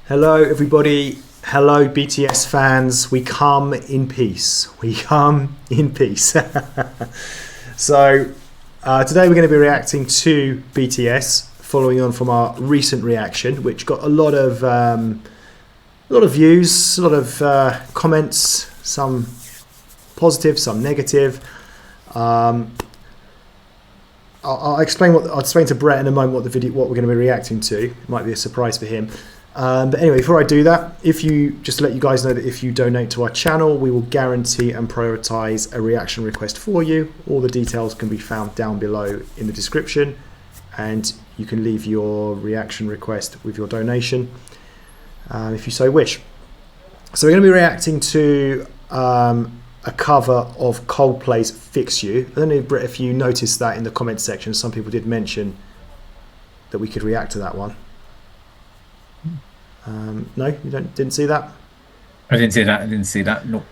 Hello, everybody. Hello, BTS fans. We come in peace. We come in peace. So, today we're going to be reacting to BTS, following on from our recent reaction, which got a lot of views, a lot of comments, some positive, some negative. I'll explain to Brett in a moment what we're going to be reacting to. It might be a surprise for him. But anyway, before I do that, just to let you guys know that if you donate to our channel, we will guarantee and prioritize a reaction request for you. All the details can be found down below in the description, and you can leave your reaction request with your donation if you so wish. So we're going to be reacting to a cover of Coldplay's Fix You. I don't know, Britt, if you noticed that in the comments section. Some people did mention that we could react to that one. No, you didn't see that? I didn't see that. Nope.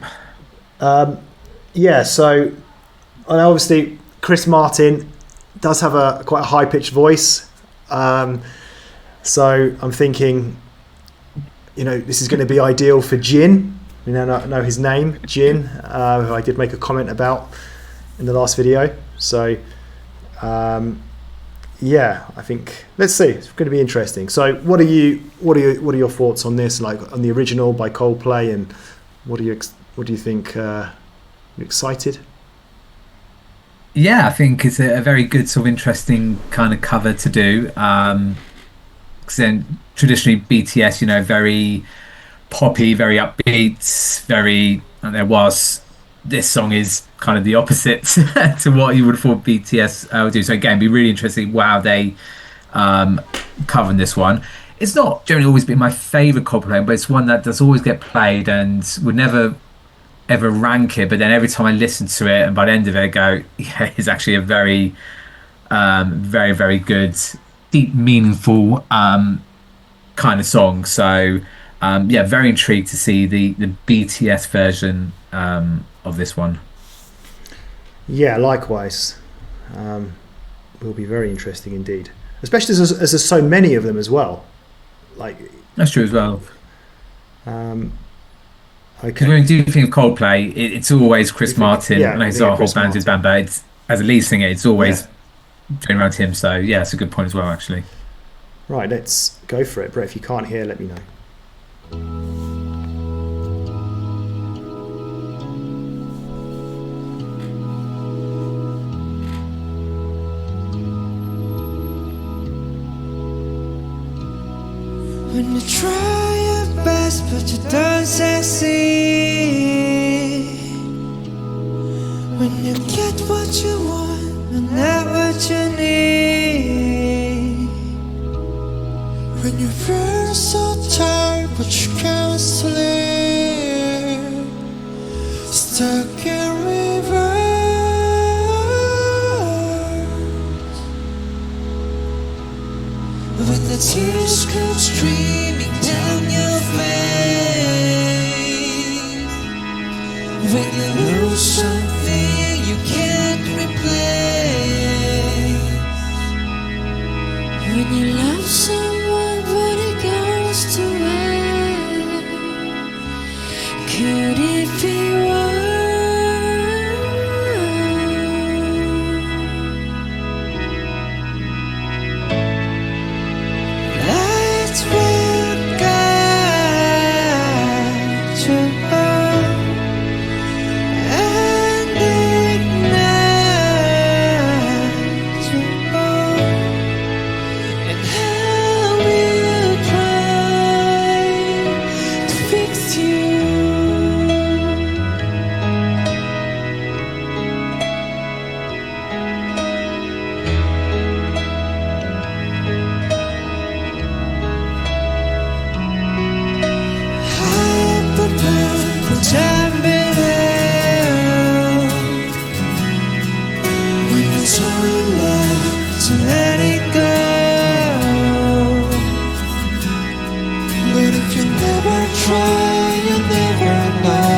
Yeah, so and obviously Chris Martin does have quite a high-pitched voice. So I'm thinking, this is going to be ideal for Jin. You know his name, Jin, who I did make a comment about in the last video. So yeah, I think let's see. It's going to be interesting. So, what are your thoughts on this? Like on the original by Coldplay, and what do you think? You excited? Yeah, I think it's a very good sort of interesting kind of cover to do. Because then traditionally BTS, very poppy, very upbeat, whilst this song is kind of the opposite to what you would have thought BTS would do. So again, it'd be really interesting how they cover this one. It's not generally always been my favourite Coldplay, but it's one that does always get played and would never ever rank it. But then every time I listen to it, and by the end of it, I go, yeah, it's actually a very, very, very good, deep, meaningful kind of song. So yeah, very intrigued to see the BTS version of this one. Yeah, likewise. Will be very interesting indeed, especially as there's so many of them as well. Like that's true as well. Okay. Because when you do think of Coldplay, it's always Chris Martin. Yeah, and his whole band is Banter. As a lead singer, it's always going around him. So yeah, it's a good point as well, actually. Right, let's go for it. Brett, if you can't hear, let me know. When you try your best but you don't succeed, when you get what you want but not what you need, when you feel so tired but you can't sleep, stuck in reverse, when the tears come streaming down your face, when you lose something you can't replace, when you love someone but it goes to waste, could it be worse? Lights will guide you home and ignite you home, and how will try to fix you. Time below, when it's all left to let it go. But if you never try, you never know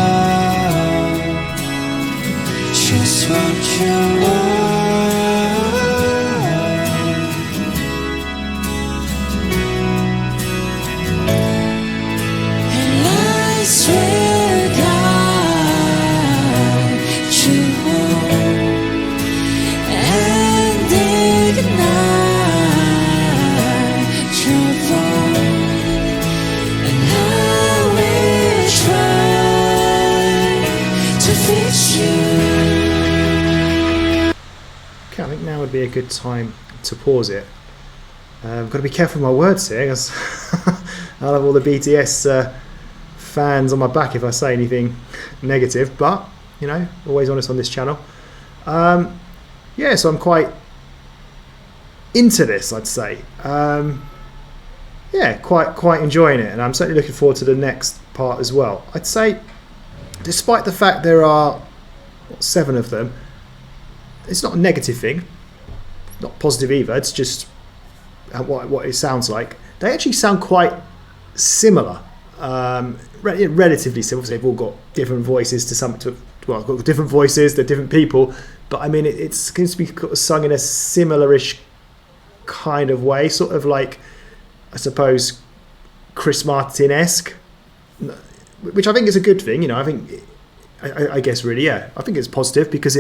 just what you want. 'Cause when you try your best but you don't succeed, when you get what you want but not what you need, when you love someone but it goes to waste, could it be worse? Lights will guide you home and ignite you home, and how will try to fix you. now would be a good time to pause it. I've got to be careful with my words here, because I'll have all the BTS fans on my back if I say anything negative, but, you know, always honest on this channel. Yeah, so I'm quite into this, I'd say. Yeah, quite enjoying it, and I'm certainly looking forward to the next part as well. I'd say, despite the fact there are 7 of them, it's not a negative thing, not positive either. It's just what it sounds like. They actually sound quite similar, relatively similar. They've all got different voices got different voices. They're different people, but I mean, it seems to be sung in a similar-ish kind of way, sort of like, I suppose, Chris Martin-esque, which I think is a good thing. You know, I guess really, yeah, I think it's positive, because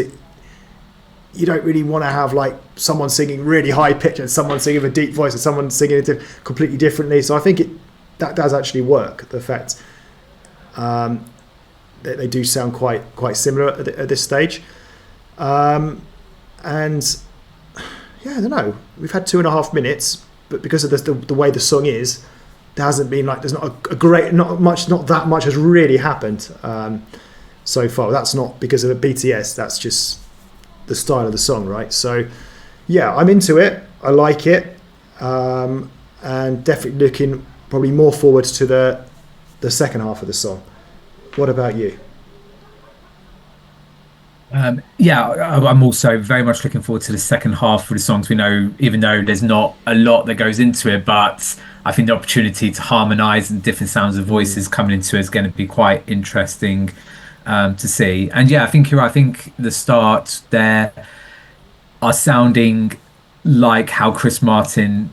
you don't really want to have like someone singing really high pitch and someone singing with a deep voice and someone singing it completely differently. So I think that does actually work. The fact that they do sound quite similar at this stage, and yeah, I don't know. We've had 2.5 minutes, but because of the way the song is, there hasn't been like, there's not not that much has really happened so far. That's not because of the BTS. That's just the style of the song, right? So yeah, I'm into it. I like it, and definitely looking probably more forward to the second half of the song. What about you? Yeah, I'm also very much looking forward to the second half of the songs. We know, even though there's not a lot that goes into it, but I think the opportunity to harmonize and different sounds of voices coming into it is going to be quite interesting to see. And yeah, I think you're right. I think the start there are sounding like how Chris Martin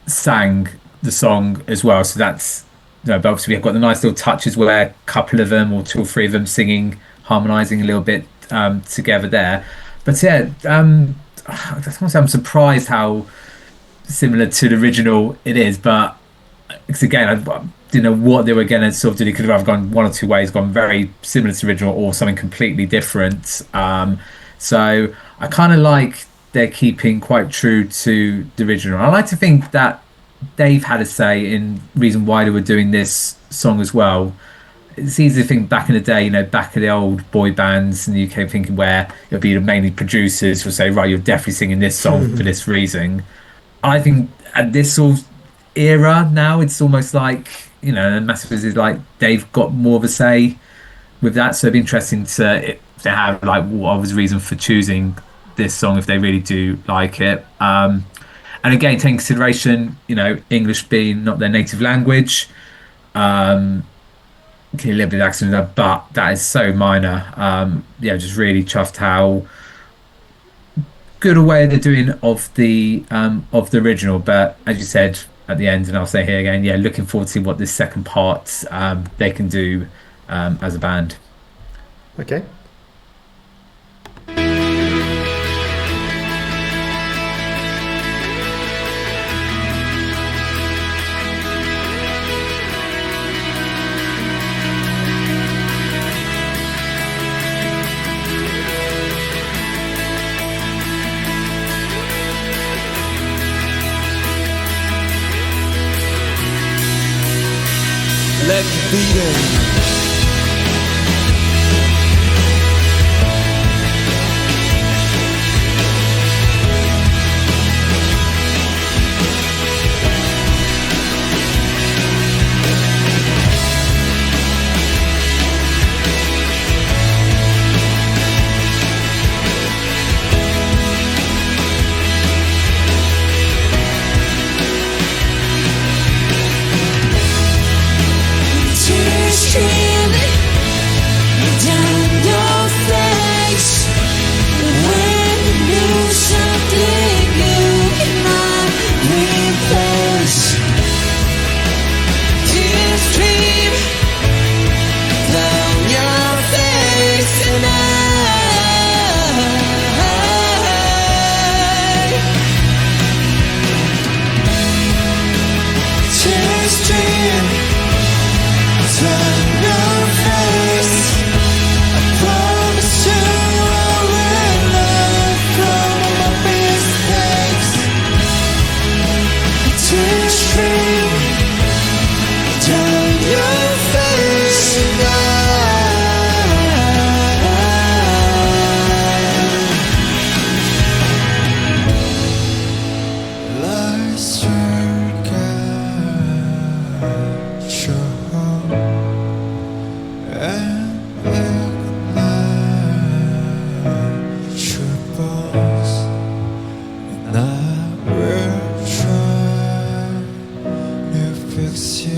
sang the song as well. So that's, you know, but obviously we've got the nice little touches where a couple of them or 2 or 3 of them singing, harmonizing a little bit together there. But yeah, I'm surprised how similar to the original it is. But again, I didn't know what they were going to sort of do. They could have either gone 1 or 2 ways, gone very similar to the original or something completely different. So I kind of like they're keeping quite true to the original. I like to think that they've had a say in reason why they were doing this song as well. It's easy to think back in the day, you know, back in the old boy bands in the UK, thinking where it'll be mainly producers who say, right, you're definitely singing this song for this reason. I think at this sort of era now, it's almost like, you know, and Massive is like they've got more of a say with that. So it'd be interesting to have like what was the reason for choosing this song if they really do like it. And again, taking consideration, you know, English being not their native language. A little bit of accent there, but that is so minor. Yeah, just really chuffed how good a way they're doing of the original. But as you said at the end, and I'll say here again, yeah, looking forward to see what this second part they can do as a band. Okay. Let me be there. Stream miss you.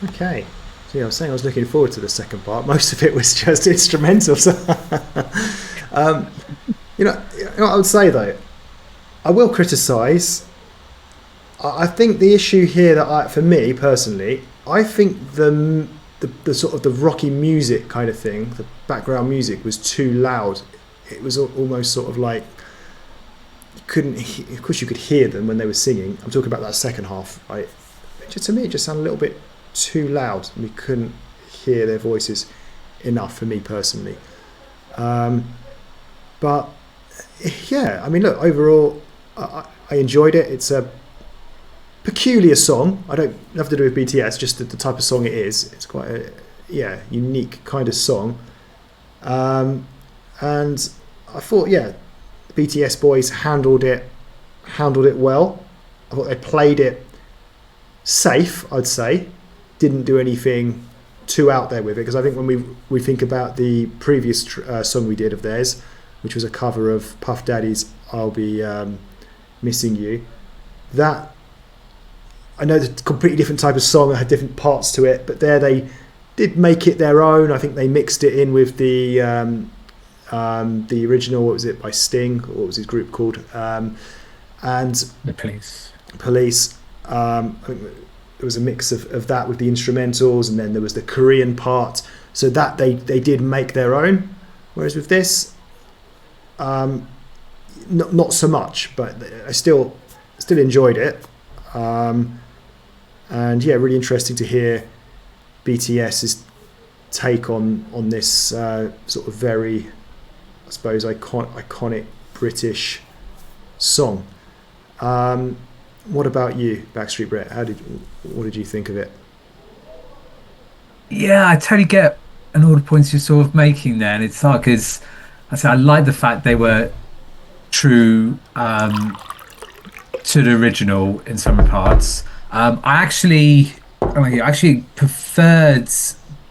Okay, so yeah, I was saying I was looking forward to the second part. Most of it was just instrumental. So you know what I would say though, I will criticise. I think the issue here for me personally, I think the sort of the rocky music kind of thing, the background music was too loud. It was almost sort of like you couldn't. Of course, you could hear them when they were singing. I'm talking about that second half, right? To me, it just sounded a little bit too loud, and we couldn't hear their voices enough for me personally. But yeah, I mean, look, overall, I enjoyed it. It's a peculiar song. I don't have to do with BTS, just the type of song it is. It's quite a unique kind of song. And I thought, the BTS boys handled it well. I thought they played it safe, I'd say. Didn't do anything too out there with it, because I think when we think about the previous song we did of theirs, which was a cover of Puff Daddy's "I'll Be Missing You," that I know it's a completely different type of song. It had different parts to it, but there they did make it their own. I think they mixed it in with the original. What was it, by Sting? What was his group called? And The Police. I think there was a mix of that with the instrumentals, and then there was the Korean part. So that they did make their own. Whereas with this, not so much, but I still enjoyed it. And yeah, really interesting to hear BTS's take on this sort of very, I suppose, iconic British song. What about you, Backstreet Brett? What did you think of it? Yeah, I totally get and all the points you're sort of making there, and it's hard because I like the fact they were true to the original in some parts. I actually preferred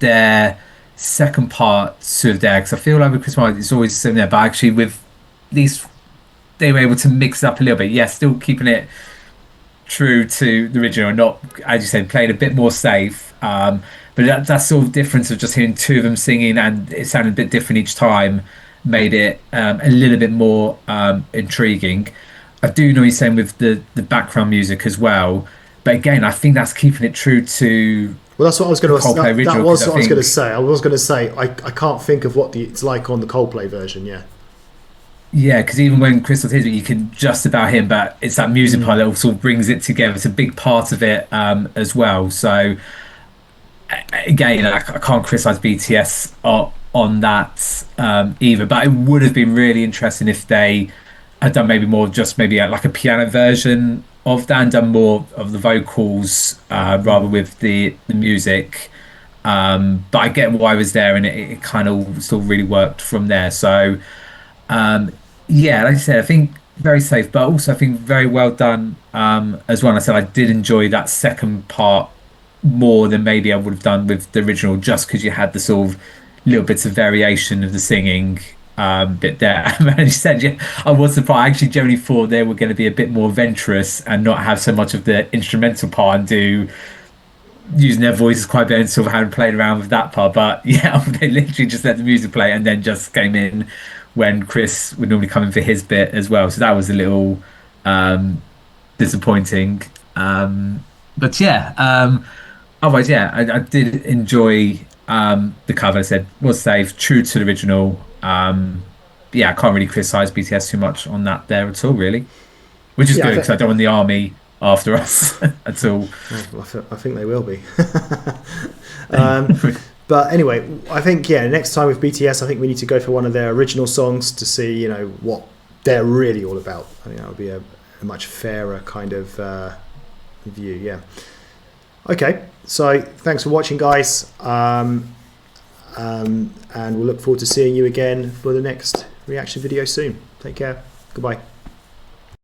their second part to there, because I feel like with Chris Martin it's always the same there, but actually with these they were able to mix it up a little bit. Yeah, still keeping it true to the original, not, as you said, playing a bit more safe. But that sort of difference of just hearing two of them singing and it sounded a bit different each time made it a little bit more intriguing. I do know you're saying with the background music as well, but again, I think that's keeping it true to. Well, that's what I was going to say. That was what I was going to say. I was going to say I can't think of what it's like on the Coldplay version. Yeah. Yeah, because even when Crystal hears it, you can just about hear him, but it's that music part that also brings it together. It's a big part of it as well. So again, I can't criticise BTS on that either. But it would have been really interesting if they had done maybe more, just maybe like a piano version of that, and done more of the vocals rather with the music. But I get why I was there, and it kind of still really worked from there. So. Yeah, like I said, I think very safe, but also I think very well done as well. And I said I did enjoy that second part more than maybe I would have done with the original, just because you had the sort of little bits of variation of the singing bit there. And you said, yeah, I was surprised. I actually generally thought they were going to be a bit more adventurous and not have so much of the instrumental part and do using their voices quite a bit and sort of having played around with that part. But yeah, they literally just let the music play and then just came in when Chris would normally come in for his bit as well. So that was a little disappointing. But yeah, otherwise, yeah, I did enjoy the cover. I said was safe, true to the original. Yeah, I can't really criticise BTS too much on that there at all, really. Which is good, because I don't want the army after us at all. I think they will be. But anyway, I think, next time with BTS, I think we need to go for one of their original songs to see, what they're really all about. I think that would be a much fairer kind of view, yeah. Okay, so thanks for watching, guys. And we'll look forward to seeing you again for the next reaction video soon. Take care. Goodbye.